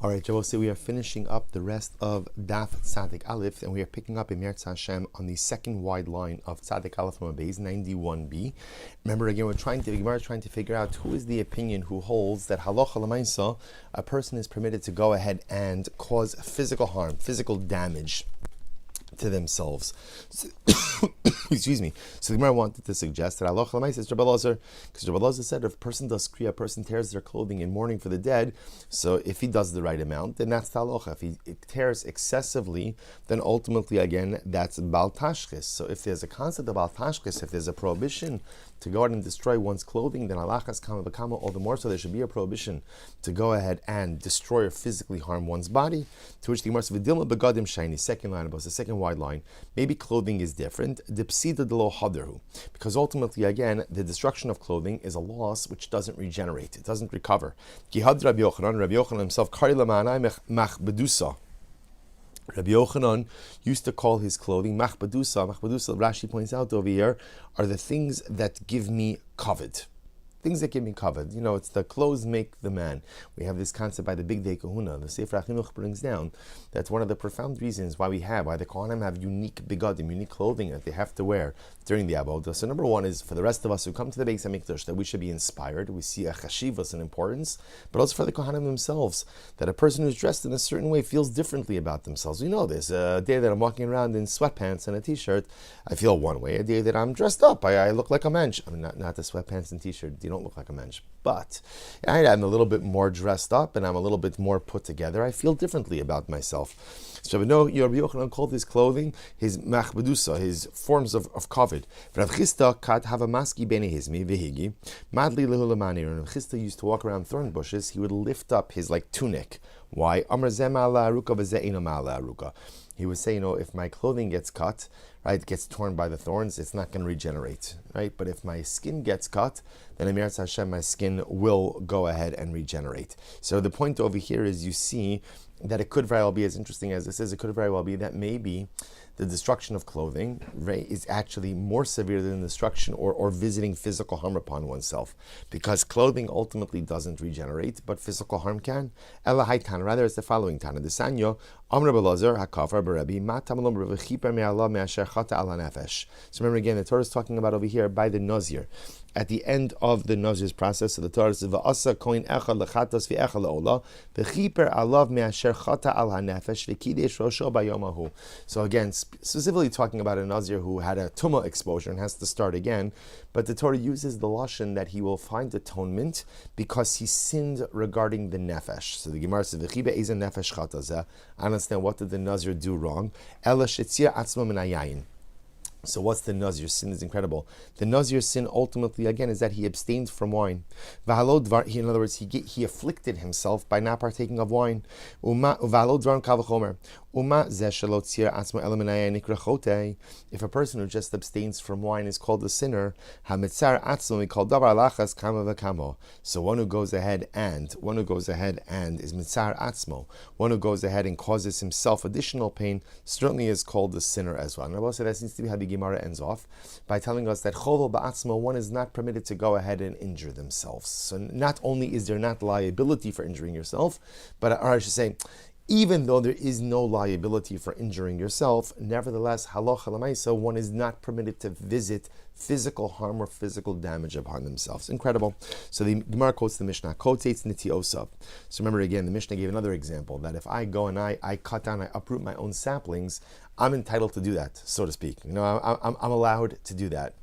All right, Javose, we are finishing up the rest of Daf Tzadik Aleph, and we are picking up in Meretz Hashem on the second wide line of Tzadik Aleph from Beis 91b. Remember, again, we're trying to figure out who is the opinion who holds that halacha l'maisa, a person is permitted to go ahead and cause physical harm, physical damage to themselves. Excuse me. So the Gemara wanted to suggest that halacha l'maisa is Rabbi Elazar, because Rabbi Elazar said if a person does kriya, a person tears their clothing in mourning for the dead, so if he does the right amount, then that's halacha. If he tears excessively, then ultimately, again, that's bal tashchis. So if there's a concept of bal tashchis, if there's a prohibition to go out and destroy one's clothing, then halachas Kamma, all the more so there should be a prohibition to go ahead and destroy or physically harm one's body. To which the Gemara says, "V'dilma begadim shiny." Second line above the second wide line. Maybe clothing is different. Because ultimately, again, the destruction of clothing is a loss which doesn't regenerate, it doesn't recover. Rabbi Yochanan himself, Rabbi Yochanan used to call his clothing machbadusa. Machbadusa, Rashi points out over here, are the things that give me kavod. Things that give me kavod. You know, it's the clothes make the man. We have this concept by the Big Day Kahuna. The Sefer HaChinuch brings down that's one of the profound reasons why the Kohanim have unique begadim, unique clothing that they have to wear during the Avodah. So number one is for the rest of us who come to the Beis HaMikdash that we should be inspired. We see a chashivas and importance, but also for the Kohanim themselves, that a person who's dressed in a certain way feels differently about themselves. We know this. A day that I'm walking around in sweatpants and a t-shirt, I feel one way. A day that I'm dressed up, I look like a mensch. I mean, not the sweatpants and t-shirt. You don't look like a mensch. But I'm a little bit more dressed up and I'm a little bit more put together. I feel differently about myself. So we know Rabbi Yochanan called his clothing his machbadusa, his forms of kavod. Rav Chisda kat have a maski bene hizmi vehigi madli lehulamani. And Rav Chisda used to walk around thorn bushes. He would lift up his tunic. Why? Amar zema ala aruka v'ze'ina ma'ala aruka. He would say, if my clothing gets cut, right, gets torn by the thorns, it's not going to regenerate, right? But if my skin gets cut, then Emirat Hashem, my skin will go ahead and regenerate. So the point over here is you see that it could very well be, as interesting as this is, it could very well be that maybe the destruction of clothing, right, is actually more severe than destruction or visiting physical harm upon oneself, because clothing ultimately doesn't regenerate, but physical harm can. Rather, it's the following Tana. The Sanyo, Amr Belazar, Hakafar Barabi, Matamalom Revichiper Me'Allah Me'asher Chata Ala Nefesh. So remember again, the Torah is talking about over here by the Nazir. At the end of the Nazir's process, so the Torah says, "Va'asa koin echad lechatas v'echad leolah v'chiper alav me'asher chata al hanefesh v'kidesh rosho bayomahu." So again, specifically talking about a Nazir who had a tumah exposure and has to start again, but the Torah uses the lashon that he will find atonement because he sinned regarding the nefesh. So the Gemara says, "V'chibe ezen nefesh chata." I understand, what did the Nazir do wrong? Ela shetzir atzma min hayayin. So what's the Nazir's sin? Is incredible. The Nazir's sin ultimately, again, is that he abstained from wine. In other words, he afflicted himself by not partaking of wine. If a person who just abstains from wine is called a sinner, so one who goes ahead and is mitzar atzmo, one who goes ahead and causes himself additional pain, certainly is called a sinner as well. And I will say that seems to be how the Gemara ends off by telling us that chovel ba'atzmo, one is not permitted to go ahead and injure themselves. So not only is there not liability for injuring yourself, or I should say, even though there is no liability for injuring yourself, nevertheless, halacha l'maisa, one is not permitted to visit physical harm or physical damage upon themselves. Incredible. So the Gemara quotes the Mishnah, koteitz nitiosav. So remember again, the Mishnah gave another example, that if I go and I cut down, I uproot my own saplings, I'm entitled to do that, so to speak. I'm allowed to do that.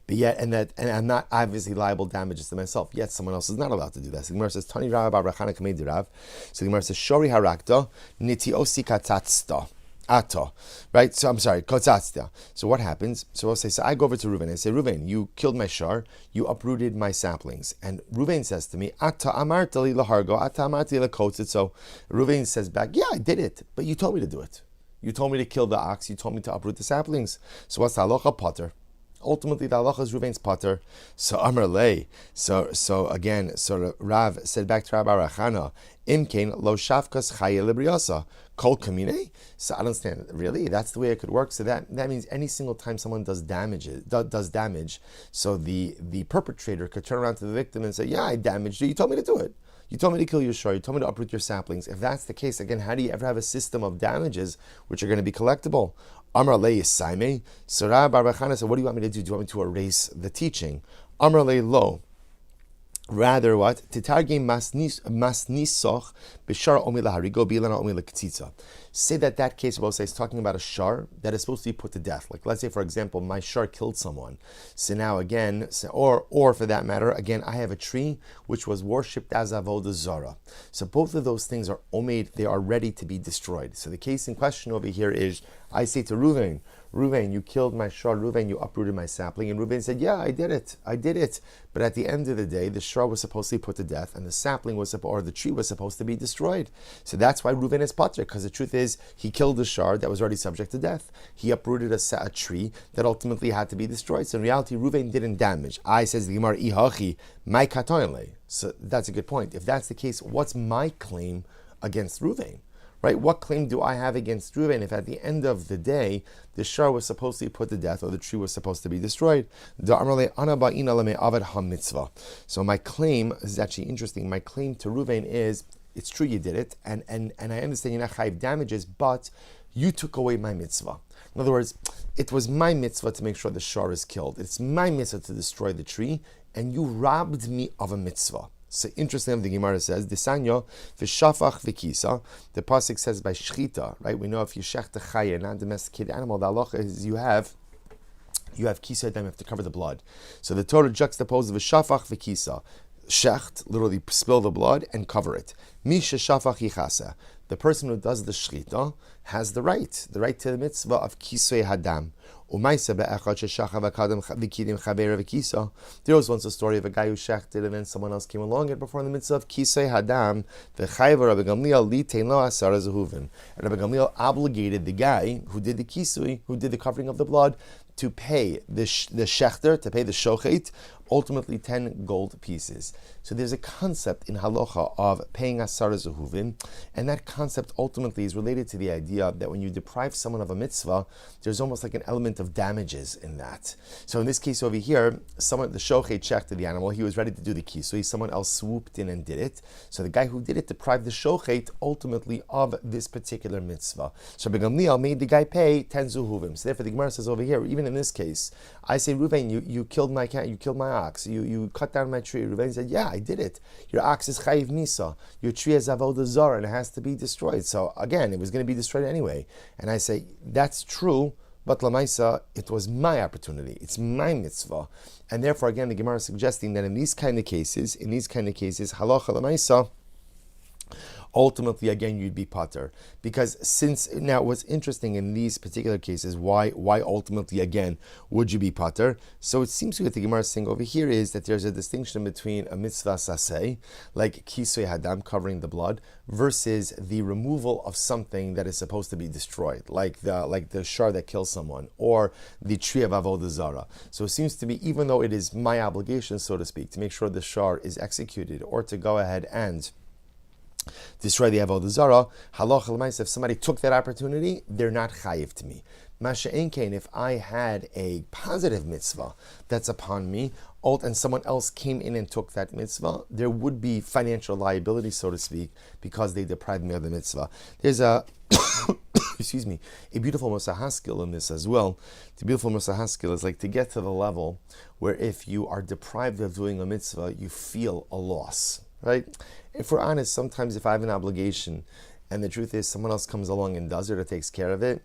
But yet, and I'm not obviously liable damages to myself. Yet someone else is not allowed to do that. So the Gemara says, Tani Rav Rachana Kamei Rav. So the Gemara says, Shori harakta nitiosi katatzta. Ato. Right? So I'm sorry, katatzta. So what happens? So I'll say, I go over to Reuven. I say, Reuven, you killed my shar, you uprooted my saplings. And Reuven says to me, Ata amarta li lahargo, ata amarta li lakotzit. So Reuven says back, yeah, I did it, but you told me to do it. You told me to kill the ox, you told me to uproot the saplings. So what's the halacha? Potter. Ultimately, the halacha is Reuven's potter. So Amar lei. So Rav said back to Rabbi Rachana, Imkein lo shafkas chaya libriasa kol kamine. So I don't understand. Really, that's the way it could work. So that means any single time someone does damage, so the perpetrator could turn around to the victim and say, "Yeah, I damaged you. You told me to do it. You told me to kill your shar. You told me to uproot your saplings. If that's the case, again, how do you ever have a system of damages which are going to be collectible? Amar le Saime. So Rabbi Bar Chana said, what do you want me to do? Do you want me to erase the teaching? Amar le lo. Rather, what? Titargim masnisoch b'shar omi laharigo bilana omi lektzitza. Say that case, we'll say, is talking about a shar that is supposed to be put to death. Like, let's say, for example, my shar killed someone. So now again, or for that matter, again, I have a tree which was worshipped as avodah zara. So both of those things are omed, they are ready to be destroyed. So the case in question over here is, I say to Reuven, you killed my shar. Reuven, you uprooted my sapling. And Reuven said, yeah, I did it. But at the end of the day, the shar was supposed to be put to death, and the sapling or the tree was supposed to be destroyed. So that's why Reuven is pater, because the truth is, he killed the shar that was already subject to death. He uprooted a tree that ultimately had to be destroyed. So in reality, Reuven didn't damage. I, says the Gemara, ihachi, my katonle. So that's a good point. If that's the case, what's my claim against Reuven? Right? What claim do I have against Reuven if at the end of the day the shar was supposed to be put to death or the tree was supposed to be destroyed? So my claim, this is actually interesting, my claim to Reuven is, it's true you did it, and I understand you're not chayiv damages, but you took away my mitzvah. In other words, it was my mitzvah to make sure the shar is killed. It's my mitzvah to destroy the tree, and you robbed me of a mitzvah. So interesting, the Gemara says, "Disanyo v'shafach v'kisa." The pasuk says by shchita, right? We know if you shech the chaya, non-domesticated animal, the halacha is you have kisa, then you have to cover the blood. So the Torah juxtaposes v'shafach v'kisa. Shecht, literally spill the blood and cover it. Misha shafach yichasa. The person who does the shchita has the right to the mitzvah of kisoi hadam. There was once a story of a guy who shechted and then someone else came along and performed the mitzvah of kisoi hadam. The chayva Rabbi Gamliel litein lo asara zehuvim. And Rabbi Gamliel obligated the guy who did the kisui, who did the covering of the blood, to pay the shechter, to pay the shochet, ultimately 10 gold pieces. So there's a concept in halacha of paying asara zehuvim, and that concept ultimately is related to the idea that when you deprive someone of a mitzvah, there's almost like an element of damages in that. So in this case over here, the shochet checked the animal, he was ready to do the kisui, someone else swooped in and did it. So the guy who did it deprived the shochet ultimately of this particular mitzvah. So Rabbi Gamliel made the guy pay 10 zehuvim. So therefore the Gemara says over here, even in this case, I say, Reuven, you killed my cat, you killed my ox, you cut down my tree. Reuven said, yeah, I did it. Your ox is chayiv misa. Your tree is avodah zara and it has to be destroyed. So again, it was going to be destroyed anyway. And I say, that's true, but lamaisa, it was my opportunity. It's my mitzvah. And therefore, again, the Gemara is suggesting that in these kind of cases, halacha lamaisa, ultimately, again, you'd be pater. Because now what's interesting in these particular cases, why ultimately, again, would you be pater? So it seems to be what the Gemara is saying over here is that there's a distinction between a mitzvah saseh, like kisui hadam, covering the blood, versus the removal of something that is supposed to be destroyed, like the shar that kills someone, or the tree of avodah zara. So it seems to be, even though it is my obligation, so to speak, to make sure the shar is executed, or to go ahead and destroy the avodah zara, halacha l'maisa, if somebody took that opportunity, they're not chayiv to me. Masha enkein, if I had a positive mitzvah that's upon me, and someone else came in and took that mitzvah, there would be financial liability, so to speak, because they deprived me of the mitzvah. There's a excuse me, a beautiful musahaskil in this as well. The beautiful musahaskil is like to get to the level where if you are deprived of doing a mitzvah, you feel a loss. Right? If we're honest, sometimes if I have an obligation and the truth is someone else comes along and does it or takes care of it,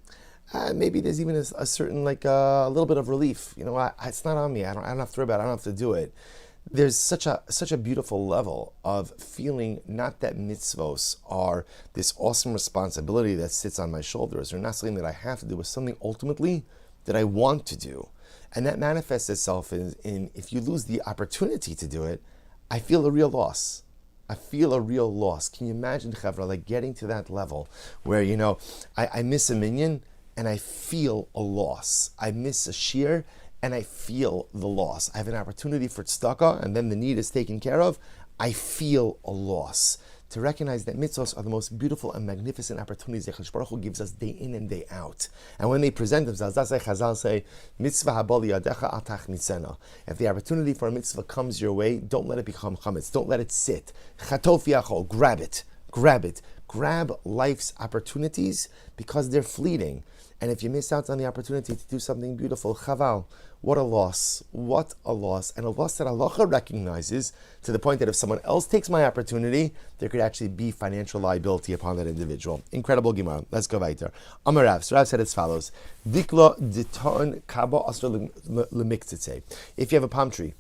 maybe there's even a certain, a little bit of relief. You know, it's not on me. I don't have to worry about it. I don't have to do it. There's such a beautiful level of feeling not that mitzvos are this awesome responsibility that sits on my shoulders, or not something that I have to do, but something ultimately that I want to do. And that manifests itself in if you lose the opportunity to do it, I feel a real loss. I feel a real loss. Can you imagine, Chavra, like getting to that level where, I miss a minyan and I feel a loss. I miss a shear and I feel the loss. I have an opportunity for tzedakah and then the need is taken care of. I feel a loss. to recognize that mitzvahs are the most beautiful and magnificent opportunities that Baruch Hu gives us day in and day out. And when they present themselves, that's why Chazal say, mitzvah habali yadecha atach nitzena. If the opportunity for a mitzvah comes your way, don't let it become chametz. Don't let it sit. Chatof yachol, grab it. Grab it. Grab life's opportunities because they're fleeting. And if you miss out on the opportunity to do something beautiful, chaval, what a loss. What a loss. And a loss that Allah recognizes to the point that if someone else takes my opportunity, there could actually be financial liability upon that individual. Incredible Gemara. Let's go weiter. Amar Rav. So Rav said as follows. Dikla diton kaba asr lemiktzitze. If you have a palm tree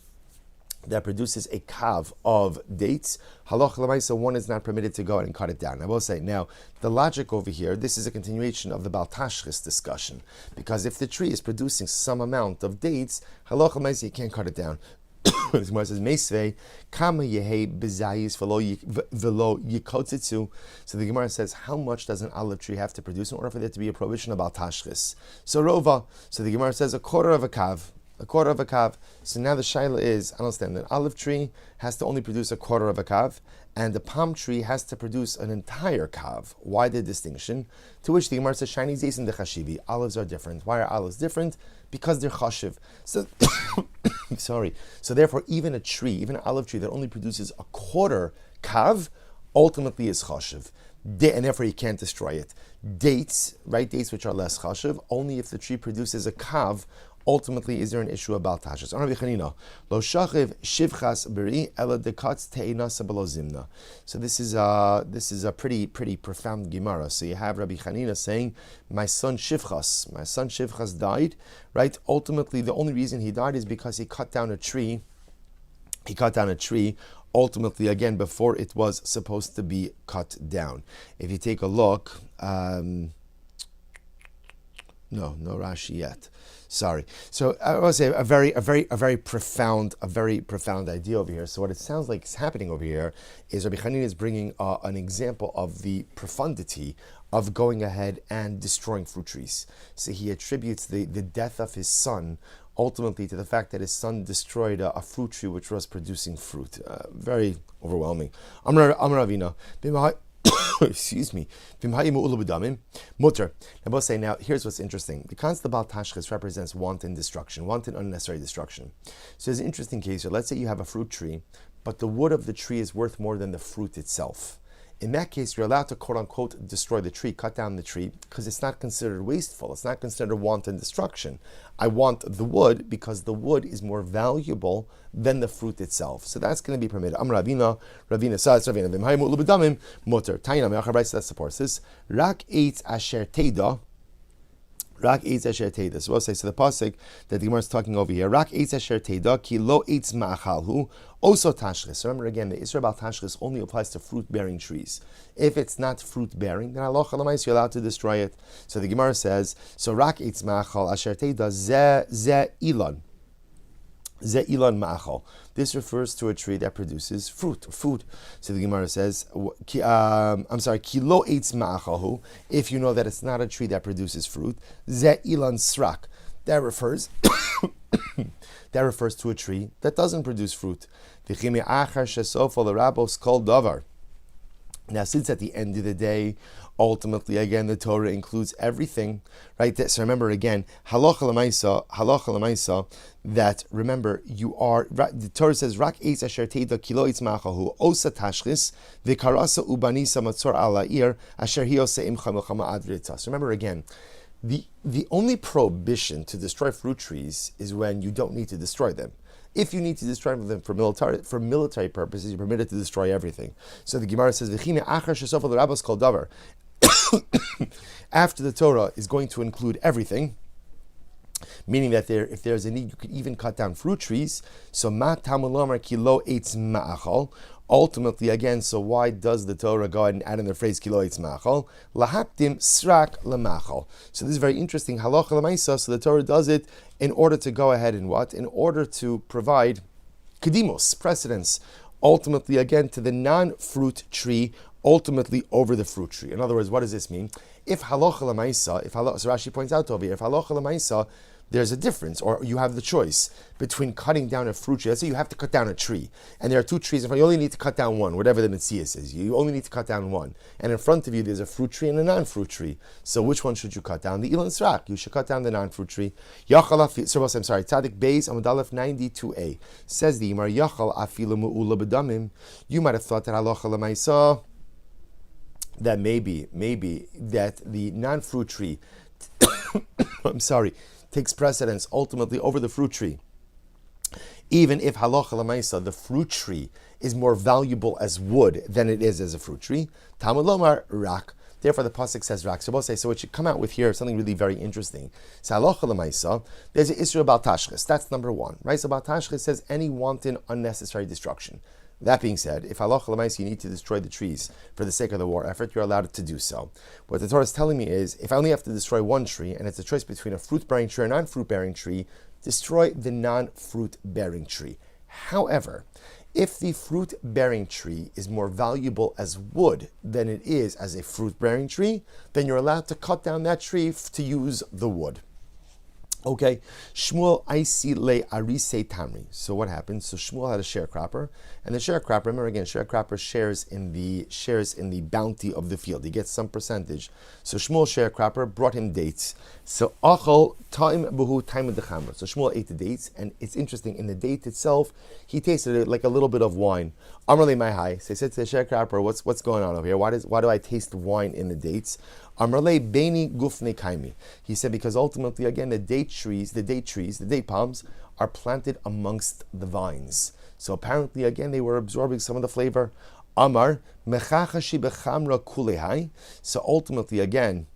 that produces a kav of dates, halach l'maisa, one is not permitted to go and cut it down. I will say, now, the logic over here, this is a continuation of the Baal Tashchis discussion, because if the tree is producing some amount of dates, halach l'maisa, you can't cut it down. The Gemara says, Meisvei, Kamma yehe bezayis velo yikotzitzu. So the Gemara says, how much does an olive tree have to produce in order for there to be a prohibition of Baal Tashchis? So Rova, so the Gemara says, a quarter of a kav. A quarter of a kav. So now the shaila is, I understand, an olive tree has to only produce a quarter of a kav, and the palm tree has to produce an entire kav. Why the distinction? To which the Gemara says, shiny zeis and chashivi. Olives are different. Why are olives different? Because they're chashiv. So, sorry. So therefore, even a tree, even an olive tree that only produces a quarter kav, ultimately is chashiv. And therefore you can't destroy it. Dates, right? Dates which are less chashiv, only if the tree produces a kav, ultimately, is there an issue about tashas? Lo shachiv shivchas beri ela dekatz teina sabelo zimna. So this is a pretty profound Gemara. So you have Rabbi Chanina saying, my son Shivchas died, right? Ultimately, the only reason he died is because he cut down a tree. Ultimately, again, before it was supposed to be cut down. If you take a look, no Rashi yet. Sorry. So I want to say a very profound idea over here. So what it sounds like is happening over here is Rabbi Chanina is bringing an example of the profundity of going ahead and destroying fruit trees. So he attributes the death of his son ultimately to the fact that his son destroyed a fruit tree which was producing fruit. Very overwhelming. Amar Ravina. Excuse me. Mutter. I will say now, here's what's interesting. The concept of Baal Tashchis represents wanton destruction, wanton unnecessary destruction. So there's an interesting case here. Let's say you have a fruit tree, but the wood of the tree is worth more than the fruit itself. In that case, you're allowed to quote-unquote destroy the tree, cut down the tree, because it's not considered wasteful. It's not considered wanton destruction. I want the wood because the wood is more valuable than the fruit itself. So that's going to be permitted. Ravina, V'mhaimu ulubedamim, muter. Taina me'achar brayso that supports this. Rak eitz asher teida. Rak eitz asher teida. So we'll say, so the pasuk that the Gemara is talking over here, Rak eitz asher teida, ki lo eitz ma'achalhu, also tashchis. Remember again, the Isra Baal Tashchis only applies to fruit-bearing trees. If it's not fruit-bearing, then halacha l'mais you're allowed to destroy it. So the Gemara says, so Rak eitz ma'achal asher teida ze ilan. Ze ilan ma'achal. This refers to a tree that produces fruit, food. So the Gemara says, ki lo eitz ma'achalhu. If you know that it's not a tree that produces fruit, ze ilan srak. That refers to a tree that doesn't produce fruit. Now, since at the end of the day, ultimately, again, the Torah includes everything, right? So remember again, halacha l'maisa, that remember you are. The Torah says, "Rak eitz asher teida kilo eitz ma'achahu osa tashchis v'karasa ubanisa matzor ala'ir asher hiyose imcha milchama ad v'ritzah." So remember again. The only prohibition to destroy fruit trees is when you don't need to destroy them. If you need to destroy them for military purposes, you're permitted to destroy everything. So the Gemara says, after the Torah is going to include everything, meaning that if there's a need, you could even cut down fruit trees. So ma tamulomar kilo eitz ma'achal. Ultimately, again, so why does the Torah go ahead and add in the phrase kilo eitz ma'achal? Lahaktim srak lemachal. So this is very interesting. Halacha l'maisa. So the Torah does it in order to go ahead and what? In order to provide kedimos, precedence, ultimately, again, to the non-fruit tree, ultimately over the fruit tree. In other words, what does this mean? If halacha l'maisa, so Rashi points out over here, if halacha l'maisa, there's a difference, or you have the choice between cutting down a fruit tree. Let's say you have to cut down a tree, and there are two trees in front. You only need to cut down one, whatever the Metzias is. You only need to cut down one. And in front of you, there's a fruit tree and a non-fruit tree. So which one should you cut down? The Ilan Srak. You should cut down the non-fruit tree. Tzadik Beis Amud Aleph 92a. Says the Yimar, Yachal afilu mu'ula b'damim. You might have thought that halacha l'maisa, that maybe that the non-fruit tree takes precedence ultimately over the fruit tree. Even if halacha l'maisa, the fruit tree is more valuable as wood than it is as a fruit tree. Talmud lomar rak. Therefore, the pasuk says rak. So we'll say, so it should come out with here something really very interesting. So halacha l'maisa, there's an issue about tashchis. That's number one, right? So about tashchis says any wanton unnecessary destruction. That being said, if halacha l'maisa you need to destroy the trees for the sake of the war effort, you're allowed to do so. What the Torah is telling me is, if I only have to destroy one tree, and it's a choice between a fruit-bearing tree or a non-fruit-bearing tree, destroy the non-fruit-bearing tree. However, if the fruit-bearing tree is more valuable as wood than it is as a fruit-bearing tree, then you're allowed to cut down that tree to use the wood. Okay, Shmuel Aisi le Arise Tamri. So what happened? So Shmuel had a sharecropper, and the sharecropper, remember again, sharecropper shares in the bounty of the field. He gets some percentage. So Shmuel sharecropper brought him dates. So Achol Taim Buhu Taim Dechamra. So Shmuel ate the dates, and it's interesting. In the date itself, he tasted it like a little bit of wine. Amrle Mahai. So he said to the sharecropper, "What's going on over here? Why do I taste wine in the dates?" Amrle Beni Gufne Kaimi. He said, because ultimately, again, the date palms, are planted amongst the vines. So apparently, again, they were absorbing some of the flavor. Amar Mechachashi Bechamra Kulehai. So ultimately, again,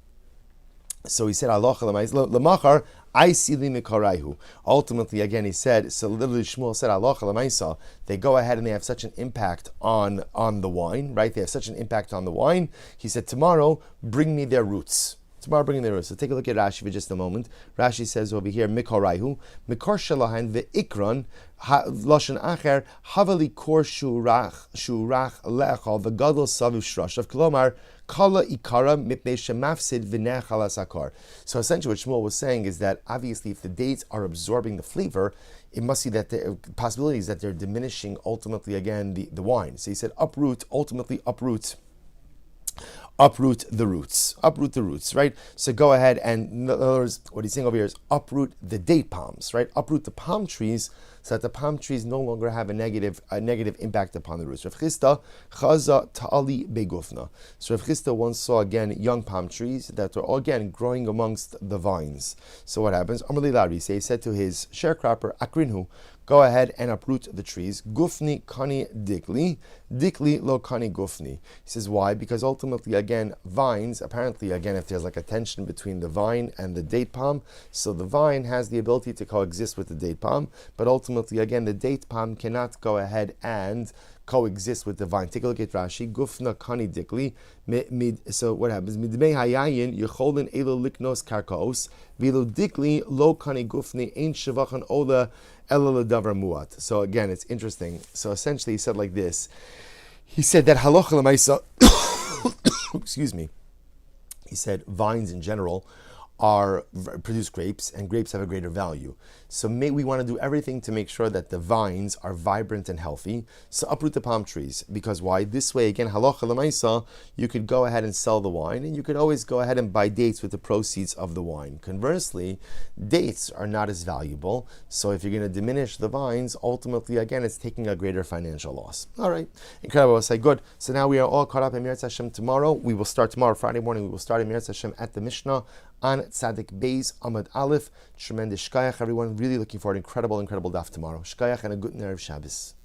so he said, Lamachar, I see the Mikaraihu. Ultimately, again, he said, so literally Shmuel said, Allah Lamaisa, they go ahead and they have such an impact on the wine, right? They have such an impact on the wine. He said, tomorrow, bring me their roots. Tomorrow, bring their roots. So take a look at Rashi for just a moment. Rashi says over here, Mikaraihu, Mikar Shalahan, Ve'ikron, Lashon Acher, Havali Kor Shurach Lechal, Vegadol Savu Shrash of Kolomar, Kala Ikara Mipnei Shemafsid V'nechal Asakar. So essentially what Shmuel was saying is that obviously if the dates are absorbing the flavor, it must be that the possibility is that they're diminishing ultimately again the wine. So he said uproot the roots, right? So go ahead and, in other words, what he's saying over here is uproot the date palms, right? Uproot the palm trees so that the palm trees no longer have a negative impact upon the roots. Rav Chisda chaza ta'ali begufna. So Rav Chisda once saw again young palm trees that were all again growing amongst the vines. So what happens? Amrli Lari, he said to his sharecropper Akrinhu, go ahead and uproot the trees. Gufni kani dikli lo kani gufni. He says why? Because ultimately again vines, apparently again if there's like a tension between the vine and the date palm, so the vine has the ability to coexist with the date palm, but ultimately again the date palm cannot go ahead and coexist with the vine. Take a look at Rashi. Gufna kani dikli. So what happens? Midmei hayayin yecholin elo liknos karkaos vilo dikli lo kani gufni ein shavachan ola ela ledavar muat. So again, it's interesting. So essentially, he said like this. He said that halacha l'maisa. Excuse me. He said vines in general produce grapes, and grapes have a greater value. So we want to do everything to make sure that the vines are vibrant and healthy. So uproot the palm trees. Because why? This way, again, halacha l'maisa, you could go ahead and sell the wine, and you could always go ahead and buy dates with the proceeds of the wine. Conversely, dates are not as valuable. So if you're going to diminish the vines, ultimately, again, it's taking a greater financial loss. All right. Incredible. I'll say good. So now we are all caught up in Meretz Hashem tomorrow. We will start tomorrow, Friday morning. We will start in Meretz Hashem at the Mishnah on Tzadik Beis Amud Aleph. Tremendous shkayach, everyone. Really looking forward. Incredible daf tomorrow. Shkayach and a good Erev Shabbos.